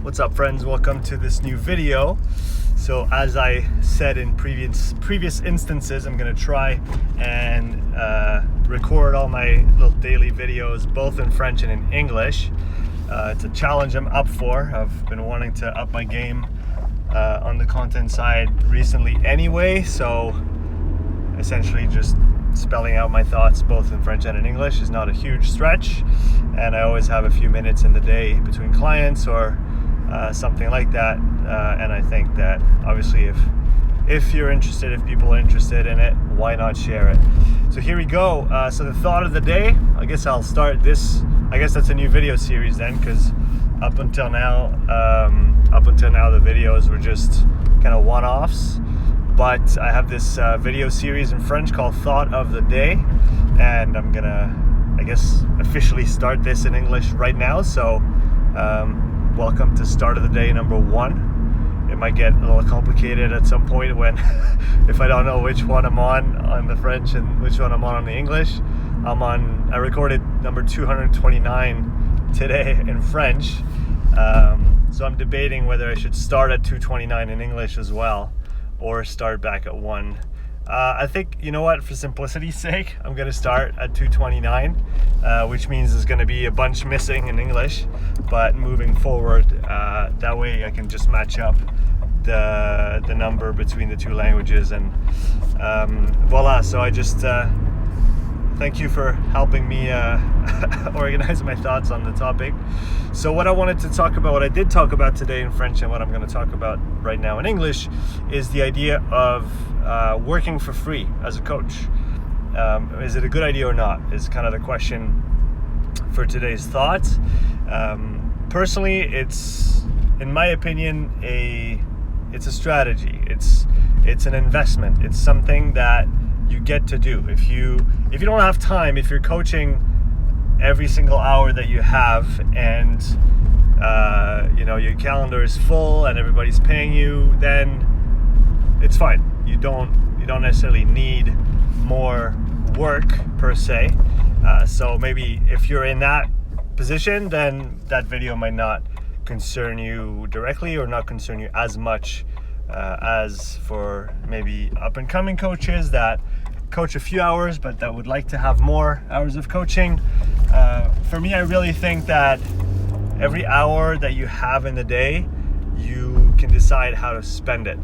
What's up, friends? Welcome to this new video. So as I said in previous instances, I'm gonna try and record all my little daily videos both in French and in English. It's a challenge I'm up for. I've been wanting to up my game on the content side recently anyway, so essentially just spelling out my thoughts both in French and in English is not a huge stretch, and I always have a few minutes in the day between clients or something like that, and I think that obviously if you're interested, if people are interested in it, why not share it? So here we go. So the thought of the day, I guess I'll start this, I guess that's a new video series then, because up until now the videos were just kind of one-offs. But I have this video series in French called Thought of the Day, and I'm gonna, I guess, officially start this in English right now. So welcome to start of the day number 1. It might get a little complicated at some point when if I don't know which one I'm on the French and which one I'm on the English. I recorded number 229 today in French, so I'm debating whether I should start at 229 in English as well, or start back at 1. I think, you know what, for simplicity's sake, I'm going to start at 229, which means there's going to be a bunch missing in English, but moving forward, that way I can just match up the number between the two languages, and voila. So I just thank you for helping me organize my thoughts on the topic. So what I wanted to talk about, what I did talk about today in French and what I'm going to talk about right now in English, is the idea of working for free as a coach. Is it a good idea or not, is kind of the question for today's thought. Personally, it's, in my opinion, it's a strategy. It's an investment. It's something that you get to do. If you don't have time, if you're coaching every single hour that you have, and your calendar is full and everybody's paying you, then it's fine. You don't necessarily need more work per se. So maybe if you're in that position, then that video might not concern you directly, or not concern you as much as for maybe up and coming coaches that coach a few hours but that would like to have more hours of coaching. For me, I really think that every hour that you have in the day, you can decide how to spend it.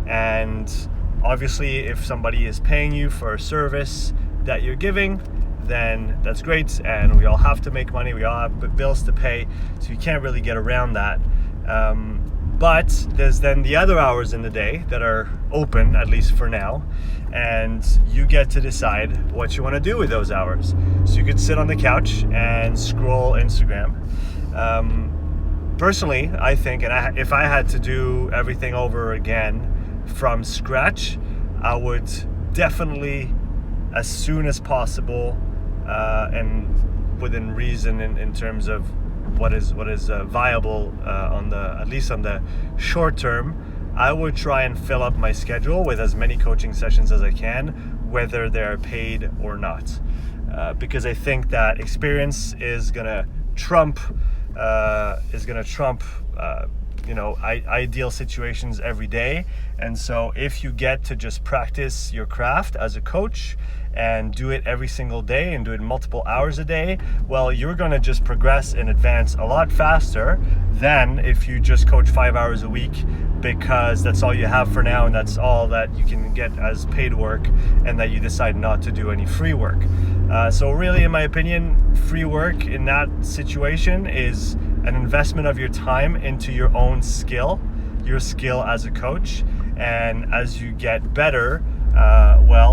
And obviously, if somebody is paying you for a service that you're giving, then that's great, and we all have to make money, we all have bills to pay, so you can't really get around that. But there's then the other hours in the day that are open, at least for now, and you get to decide what you want to do with those hours. So you could sit on the couch and scroll Instagram. Personally, I think, and if I had to do everything over again from scratch, I would definitely, as soon as possible, and within reason in terms of what is viable at least on the short term, I would try and fill up my schedule with as many coaching sessions as I can, whether they're paid or not, because I think that experience is gonna trump ideal situations every day. And so if you get to just practice your craft as a coach and do it every single day and do it multiple hours a day, well, you're going to just progress and advance a lot faster than if you just coach 5 hours a week, because that's all you have for now and that's all that you can get as paid work, and that you decide not to do any free work. So really, in my opinion, free work in that situation is an investment of your time into your own skill, your skill as a coach. And as you get better,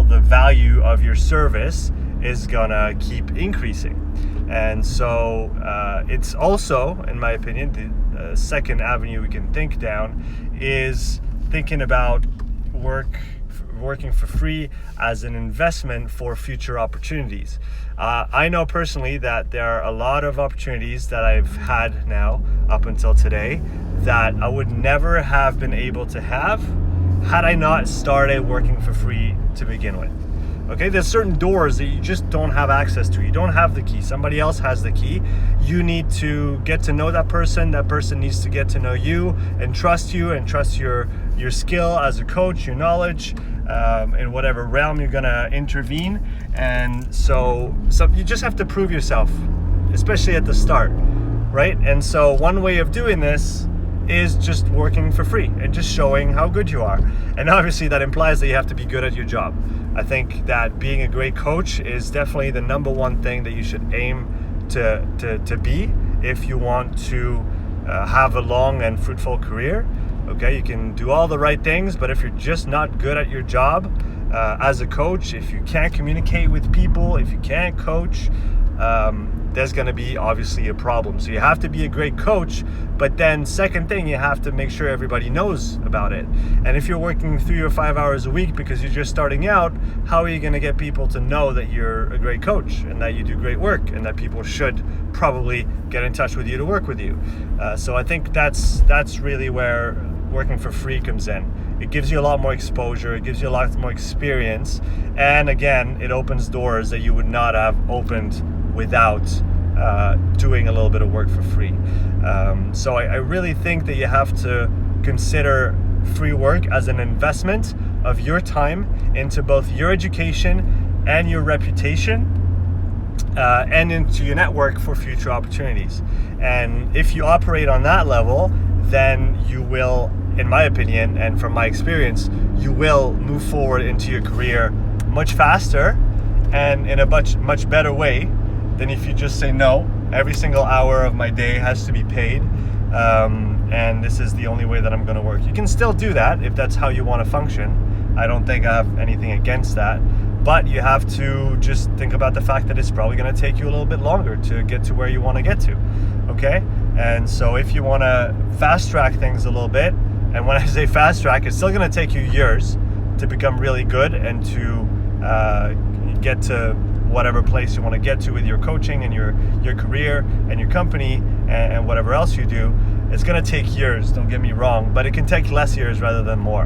the value of your service is gonna keep increasing. And so it's also, in my opinion, the second avenue we can think down is thinking about working for free as an investment for future opportunities. I know personally that there are a lot of opportunities that I've had now up until today that I would never have been able to have had I not started working for free to begin with. Okay, there's certain doors that you just don't have access to. You don't have the key. Somebody else has the key. You need to get to know that person. That person needs to get to know you and trust your skill as a coach, your knowledge, in whatever realm you're gonna intervene. And so you just have to prove yourself, especially at the start, right? And so one way of doing this is just working for free and just showing how good you are. And obviously that implies that you have to be good at your job. I think that being a great coach is definitely the number one thing that you should aim to be if you want to have a long and fruitful career. Okay, you can do all the right things, but if you're just not good at your job as a coach, if you can't communicate with people, if you can't coach, there's going to be obviously a problem. So you have to be a great coach, but then second thing, you have to make sure everybody knows about it. And if you're working 3 or 5 hours a week because you're just starting out, how are you going to get people to know that you're a great coach and that you do great work and that people should probably get in touch with you to work with you? So I think that's really where working for free comes in. It gives you a lot more exposure, it gives you a lot more experience, and again, it opens doors that you would not have opened without doing a little bit of work for free. So I really think that you have to consider free work as an investment of your time into both your education and your reputation, and into your network for future opportunities. And if you operate on that level, then you will, in my opinion and from my experience, you will move forward into your career much faster and in a much better way than if you just say, no, every single hour of my day has to be paid, and this is the only way that I'm going to work. You can still do that if that's how you want to function. I don't think I have anything against that, but you have to just think about the fact that it's probably going to take you a little bit longer to get to where you want to get to. Okay, and so if you want to fast track things a little bit, and when I say fast track, it's still going to take you years to become really good and to get to whatever place you want to get to with your coaching and your career and your company and whatever else you do. It's going to take years, don't get me wrong, but it can take less years rather than more.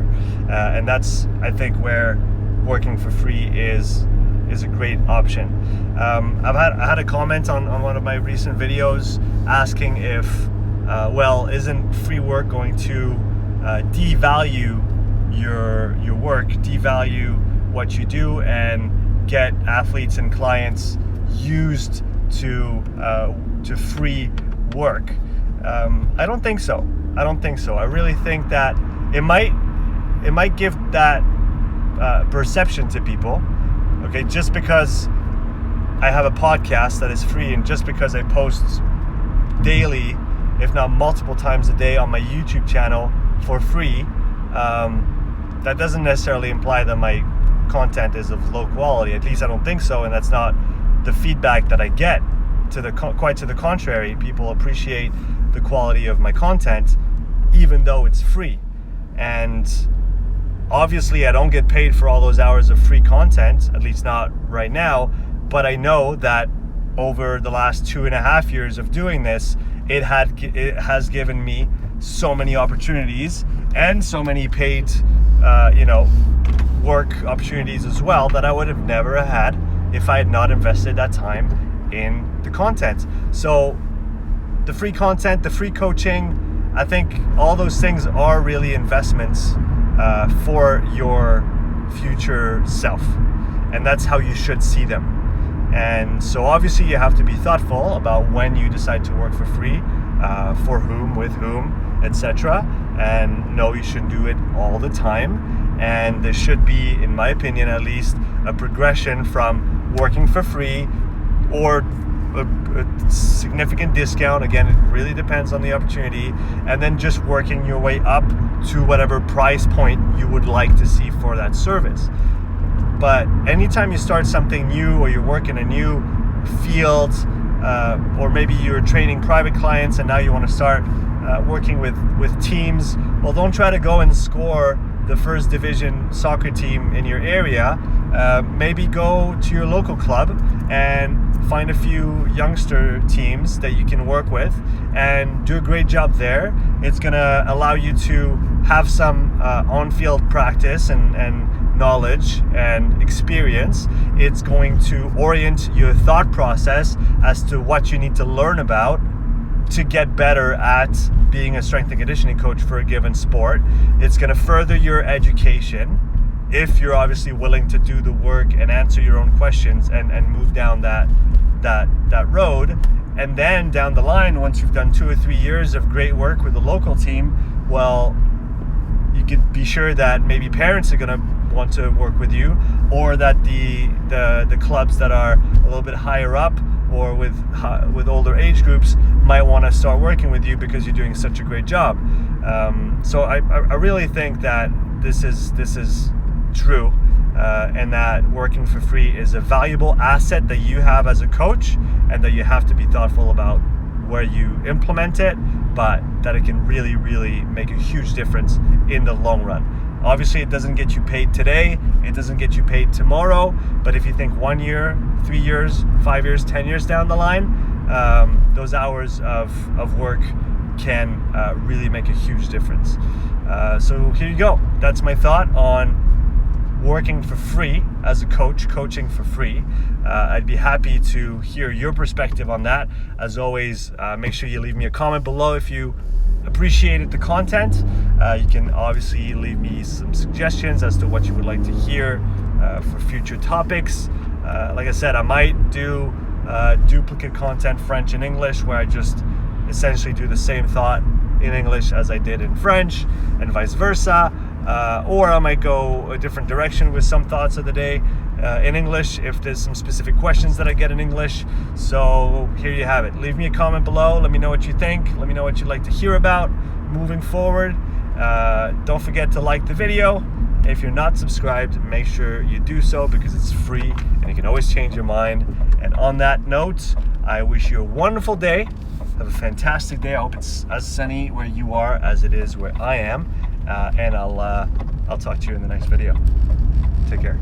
And that's, I think, where working for free is a great option. I had a comment on one of my recent videos asking if, isn't free work going to devalue your work, devalue what you do, and get athletes and clients used to free work? I don't think so. I really think that it might give that perception to people. Okay, just because I have a podcast that is free, and just because I post daily, if not multiple times a day on my YouTube channel for free, that doesn't necessarily imply that my content is of low quality. At least I don't think so, and that's not the feedback that I get. Quite to the contrary, people appreciate the quality of my content even though it's free. And obviously I don't get paid for all those hours of free content, at least not right now, but I know that over the last 2.5 years of doing this, it has given me so many opportunities and so many paid work opportunities as well that I would have never had if I had not invested that time in the content. So the free content, the free coaching, I think all those things are really investments for your future self, and that's how you should see them. And so obviously you have to be thoughtful about when you decide to work for free, for whom, with whom, etc. And no, you shouldn't do it all the time. And there should be, in my opinion at least, a progression from working for free or a significant discount. Again, it really depends on the opportunity, and then just working your way up to whatever price point you would like to see for that service. But anytime you start something new, or you work in a new field, or maybe you're training private clients and now you want to start working with teams, well, don't try to go and score the first division soccer team in your area. Maybe go to your local club and find a few youngster teams that you can work with and do a great job there. It's going to allow you to have some on-field practice and knowledge and experience. It's going to orient your thought process as to what you need to learn about to get better at being a strength and conditioning coach for a given sport. It's going to further your education if you're obviously willing to do the work and answer your own questions and move down that road. And then down the line, once you've done 2 or 3 years of great work with the local team, well, you could be sure that maybe parents are going to want to work with you, or that the clubs that are a little bit higher up or with older age groups might want to start working with you because you're doing such a great job. So I really think that this is true, and that working for free is a valuable asset that you have as a coach, and that you have to be thoughtful about where you implement it, but that it can really, really make a huge difference in the long run. Obviously, it doesn't get you paid today, it doesn't get you paid tomorrow, but if you think 1 year, 3 years, 5 years, 10 years down the line, those hours of work can really make a huge difference. So here you go. That's my thought on working for free as a coach, coaching for free. I'd be happy to hear your perspective on that. As always, make sure you leave me a comment below if you appreciated the content. You can obviously leave me some suggestions as to what you would like to hear for future topics. Like I said, I might do duplicate content, French and English, where I just essentially do the same thought in English as I did in French, and vice versa. Or I might go a different direction with some thoughts of the day in English if there's some specific questions that I get in English. So here you have it. Leave me a comment below. Let me know what you think. Let me know what you'd like to hear about moving forward. Don't forget to like the video. If you're not subscribed, make sure you do so, because it's free and you can always change your mind. And on that note, I wish you a wonderful day. Have a fantastic day. I hope it's as sunny where you are as it is where I am. And I'll talk to you in the next video. Take care.